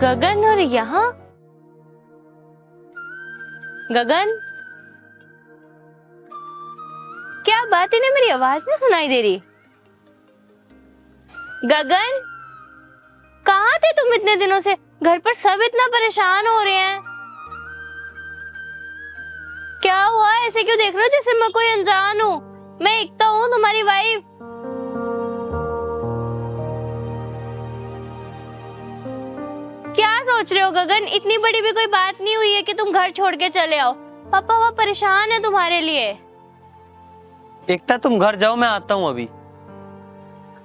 गगन और यहाँ गगन, क्या बात, इन्हें मेरी आवाज नहीं सुनाई दे रही? गगन, कहाँ थे तुम इतने दिनों से? घर पर सब इतना परेशान हो रहे हैं। क्या हुआ? ऐसे क्यों देख रहे हो जैसे मैं कोई अनजान हूँ? मैं एकता हूँ, तुम्हारी वाइफ। क्या सोच रहे हो गगन? इतनी बड़ी भी कोई बात नहीं हुई है कि तुम घर छोड़ के चले आओ। पापा वहाँ परेशान है तुम्हारे लिए। एकता तुम घर जाओ, मैं आता हूँ अभी।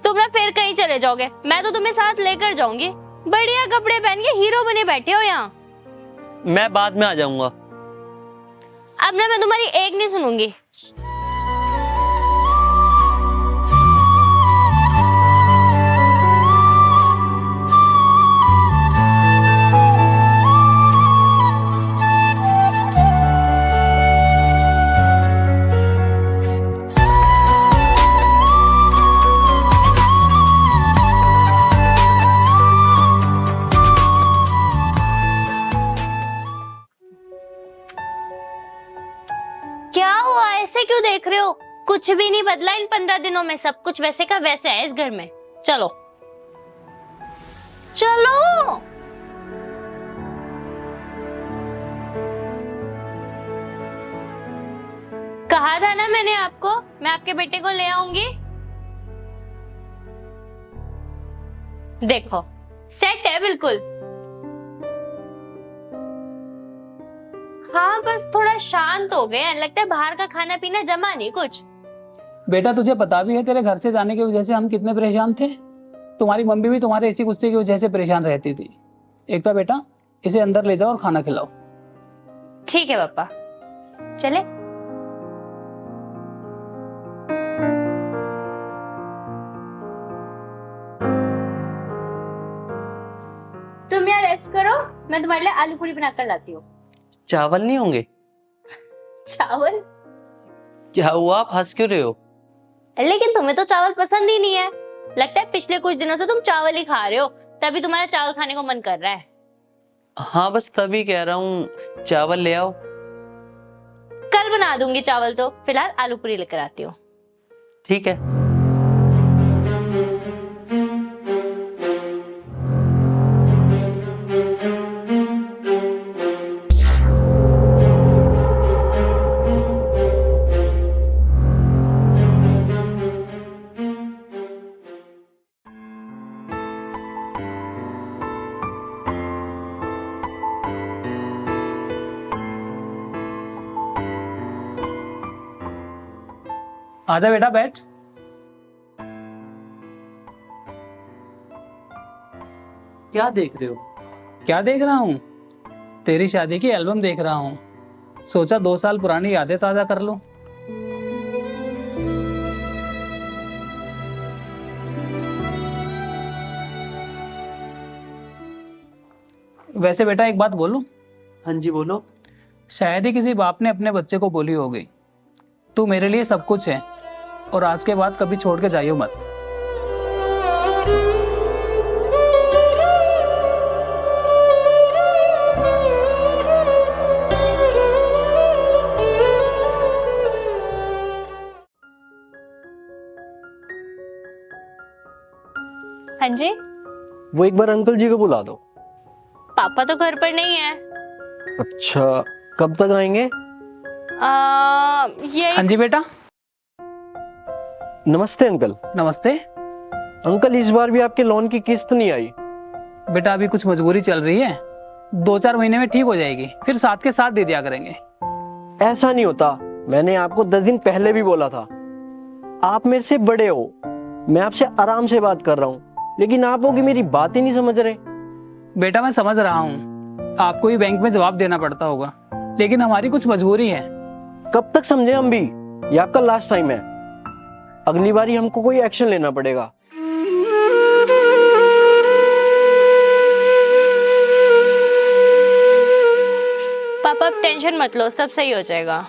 तुम ना फिर कहीं चले जाओगे? मैं तो तुम्हें साथ लेकर जाऊंगी। बढ़िया कपड़े पहन के हीरो बने बैठे हो यहाँ। मैं बाद में आ जाऊंगा। अब ना मैं तुम्हारी एक नहीं सुनूंगी। क्या हुआ? ऐसे क्यों देख रहे हो? कुछ भी नहीं बदला इन 15 दिनों में। सब कुछ वैसे का वैसे है इस घर में। चलो चलो। कहा था ना मैंने आपको, मैं आपके बेटे को ले आऊंगी। देखो सेट है बिल्कुल। हाँ बस थोड़ा शांत हो गए, लगता है बाहर का खाना पीना जमा नहीं कुछ। बेटा तुझे पता भी है तेरे घर से जाने की वजह से हम कितने परेशान थे। तुम्हारी मम्मी भी तुम्हारे इसी गुस्से की वजह से परेशान रहती थी। एकता बेटा, इसे अंदर ले जाओ और खाना खिलाओ। ठीक है पापा, चले। तुम यहाँ रेस्ट करो, मैं तुम्हारे लिए आलू पूरी बनाकर लाती हूँ। चावल नहीं होंगे? चावल? क्या हुआ, आप हंस क्यों रहे हो? लेकिन तुम्हें तो चावल पसंद ही नहीं है। लगता है पिछले कुछ दिनों से तुम चावल ही खा रहे हो, तभी तुम्हारा चावल खाने को मन कर रहा है। हाँ बस तभी कह रहा हूँ, चावल ले आओ। कल बना दूंगी चावल, तो फिलहाल आलू पूरी लेकर आती हूँ। ठीक है। आजा बेटा बैठ। क्या देख रहे हो? क्या देख रहा हूँ? तेरी शादी की एल्बम देख रहा हूँ। सोचा 2 साल पुरानी यादें ताजा कर लूं। वैसे बेटा एक बात बोलूं? हाँ जी बोलो। शायद ही किसी बाप ने अपने बच्चे को बोली होगी, तू मेरे लिए सब कुछ है और आज के बाद कभी छोड़ के जाइयो मत। हाँ जी। वो एक बार अंकल जी को बुला दो। पापा तो घर पर नहीं है। अच्छा, कब तक आएंगे? ये हाँ जी बेटा। नमस्ते अंकल। नमस्ते अंकल, इस बार भी आपके लोन की किस्त नहीं आई। बेटा, अभी कुछ मजबूरी चल रही है, 2-4 महीने में ठीक हो जाएगी, फिर साथ के साथ दे दिया करेंगे। ऐसा नहीं होता, मैंने आपको 10 दिन पहले भी बोला था। आप मेरे से बड़े हो, मैं आपसे आराम से बात कर रहा हूँ, लेकिन आप हो कि मेरी बात ही नहीं समझ रहे। बेटा मैं समझ रहा हूँ, आपको ही बैंक में जवाब देना पड़ता होगा, लेकिन हमारी कुछ मजबूरी है। कब तक समझे हम भी? ये आपका लास्ट टाइम है, अगली बारी हमको कोई एक्शन लेना पड़ेगा। पापा अब टेंशन मत लो, सब सही हो जाएगा।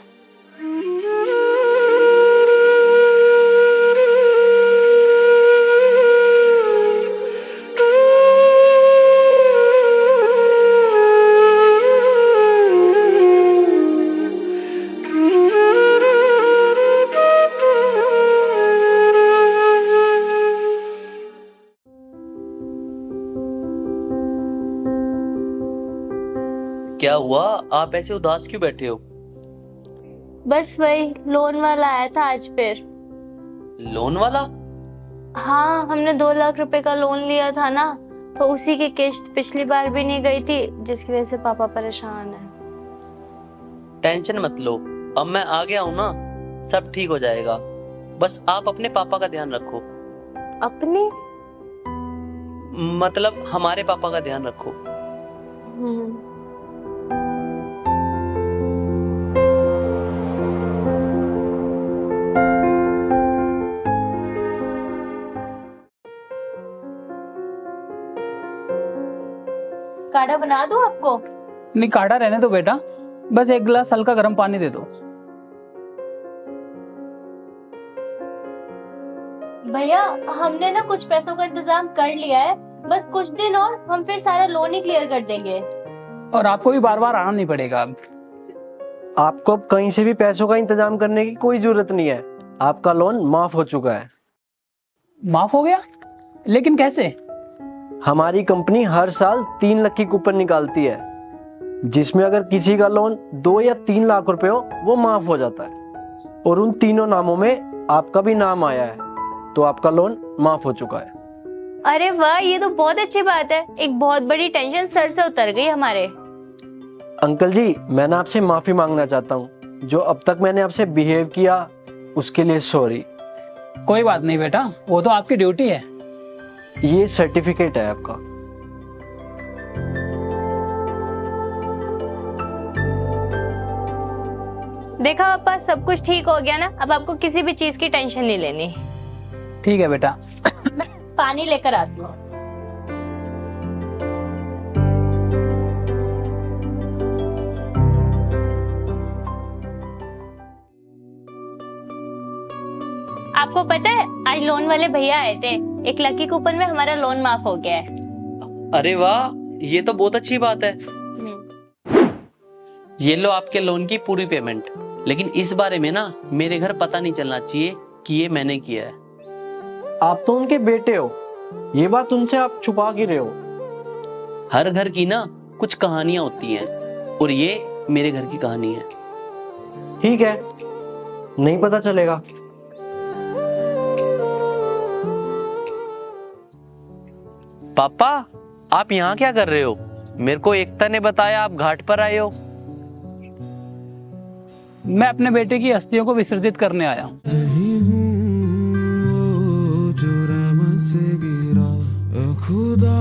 क्या हुआ? आप ऐसे उदास क्यों बैठे हो? बस वही लोन वाला आया था आज फिर। लोन वाला? हाँ, हमने 2 लाख रुपए का लोन लिया था ना, तो उसी की किश्त पिछली बार भी नहीं गई थी, जिसकी वजह से पापा परेशान है। टेंशन मत लो, अब मैं आ गया हूँ ना, सब ठीक हो जाएगा। बस आप अपने पापा का ध्यान रखो। अपने? मतलब हमारे पापा का ध्यान रखो। काढ़ा बना दूं आपको? नहीं, काढ़ा रहने दो बेटा, बस एक गिलास हल्का गर्म पानी दे दो। भैया, हमने ना कुछ पैसों का इंतजाम कर लिया है, बस कुछ दिन और हम फिर सारा लोन ही क्लियर कर देंगे। और आपको भी बार बार आना नहीं पड़ेगा अब। आपको अब कहीं से भी पैसों का इंतजाम करने की कोई जरूरत नहीं है। आपका लोन माफ हो चुका है। माफ हो गया? लेकिन कैसे? हमारी कंपनी हर साल 3 लाख की कूपन निकालती है, जिसमें अगर किसी का लोन 2 या 3 लाख रुपए हो वो माफ हो जाता है, और उन तीनों नामों में आपका भी नाम आया है, तो आपका लोन माफ हो चुका है। अरे वाह, ये तो बहुत अच्छी बात है। एक बहुत बड़ी टेंशन सर से उतर गई हमारे। अंकल जी, मैं ना आपसे माफी मांगना चाहता हूँ। जो अब तक मैंने आपसे बिहेव किया उसके लिए सॉरी। कोई बात नहीं बेटा, वो तो आपकी ड्यूटी है। ये सर्टिफिकेट है आपका। देखा पापा, सब कुछ ठीक हो गया ना, अब आपको किसी भी चीज की टेंशन नहीं लेनी। ठीक है बेटा। मैं पानी लेकर आती हूँ। आपको पता है, आज लोन वाले भैया आए थे, 1 लाख की कूपन में हमारा लोन माफ हो गया है। अरे वाह, ये तो बहुत अच्छी बात है। ये लो आपके लोन की पूरी पेमेंट। लेकिन इस बारे में ना मेरे घर पता नहीं चलना चाहिए कि ये मैंने किया है। आप तो उनके बेटे हो, ये बात उनसे आप छुपा क्यों रहे हो? हर घर की ना कुछ कहानियां होती हैं, और ये मेरे घर की कहानी है। ठीक है, नहीं पता चलेगा। पापा, आप यहाँ क्या कर रहे हो? मेरे को एकता ने बताया आप घाट पर आए हो। मैं अपने बेटे की अस्थियों को विसर्जित करने आया हूँ। नहीं हूँ जो रहमत से गिरा, ए खुदा।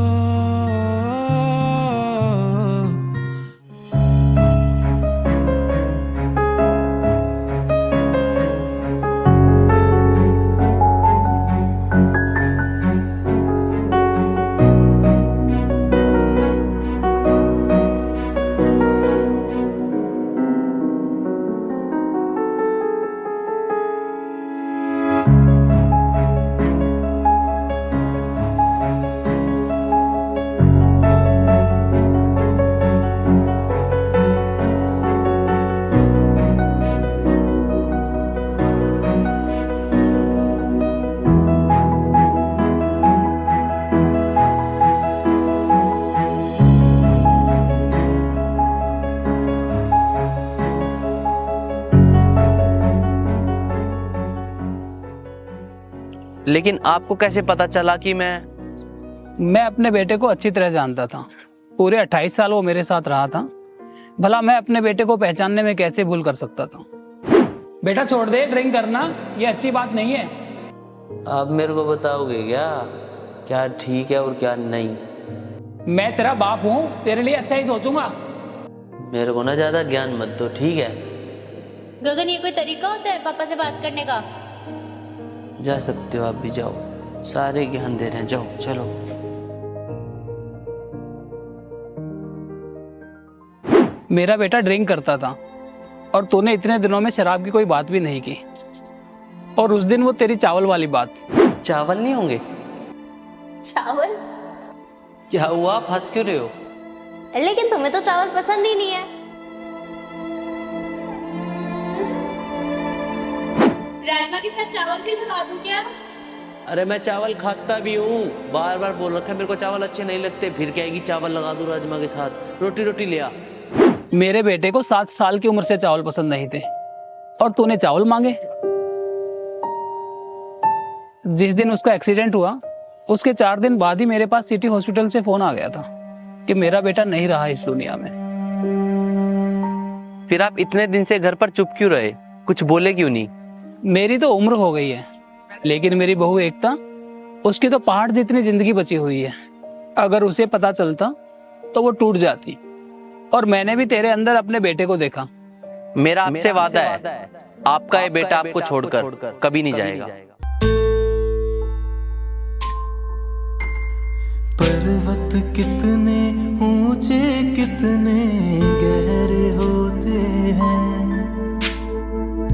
लेकिन आपको कैसे पता चला कि मैं अपने बेटे को अच्छी तरह जानता था। पूरे 28 साल वो मेरे साथ रहा था। भला मैं अपने बेटे को पहचानने में कैसे भूल कर सकता था? बेटा छोड़ दे ड्रिंक करना, ये अच्छी बात नहीं है। आप मेरे को बताओगे क्या ठीक है और क्या नहीं? मैं तेरा बाप हूँ, तेरे लिए अच्छा ही सोचूंगा। मेरे को ना ज्यादा ज्ञान मत दो, ठीक है? गगन, ये कोई तरीका होता है पापा से बात करने का? जा सकते हो आप भी, जाओ। सारे ज्ञान दे रहे हैं, जाओ चलो। मेरा बेटा ड्रिंक करता था और तूने इतने दिनों में शराब की कोई बात भी नहीं की। और उस दिन वो तेरी चावल वाली बात। चावल नहीं होंगे? चावल? क्या हुआ, आप हंस क्यों रहे हो? लेकिन तुम्हें तो चावल पसंद ही नहीं है। राजमा के साथ चावल भी लगा दूं क्या? अरे मैं चावल खाता भी हूँ, बार बार बोल रखा है मेरे को चावल अच्छे नहीं लगते, फिर कहेगी चावल लगा दूं राजमा के साथ। रोटी ले आ। मेरे बेटे को 7 साल की उम्र से चावल पसंद नहीं थे और तूने चावल मांगे। जिस दिन उसका एक्सीडेंट हुआ उसके 4 दिन बाद ही मेरे पास सिटी हॉस्पिटल से फोन आ गया था कि मेरा बेटा नहीं रहा इस दुनिया में। फिर आप इतने दिन से घर पर चुप क्यों रहे, कुछ बोले क्यों नहीं? मेरी तो उम्र हो गई है, लेकिन मेरी बहू एकता, उसकी तो पहाड़ जितनी जिंदगी बची हुई है। अगर उसे पता चलता तो वो टूट जाती। और मैंने भी तेरे अंदर अपने बेटे को देखा। मेरा आपसे वादा है, आपका ये बेटा आपको छोड़कर कभी नहीं जाएगा। पर्वत कितने ऊंचे कितने गहरे होते हैं,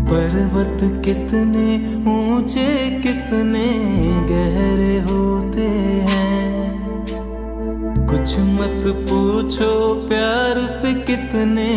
पर्वत कितने ऊंचे कितने गहरे होते हैं। कुछ मत पूछो प्यार पे कितने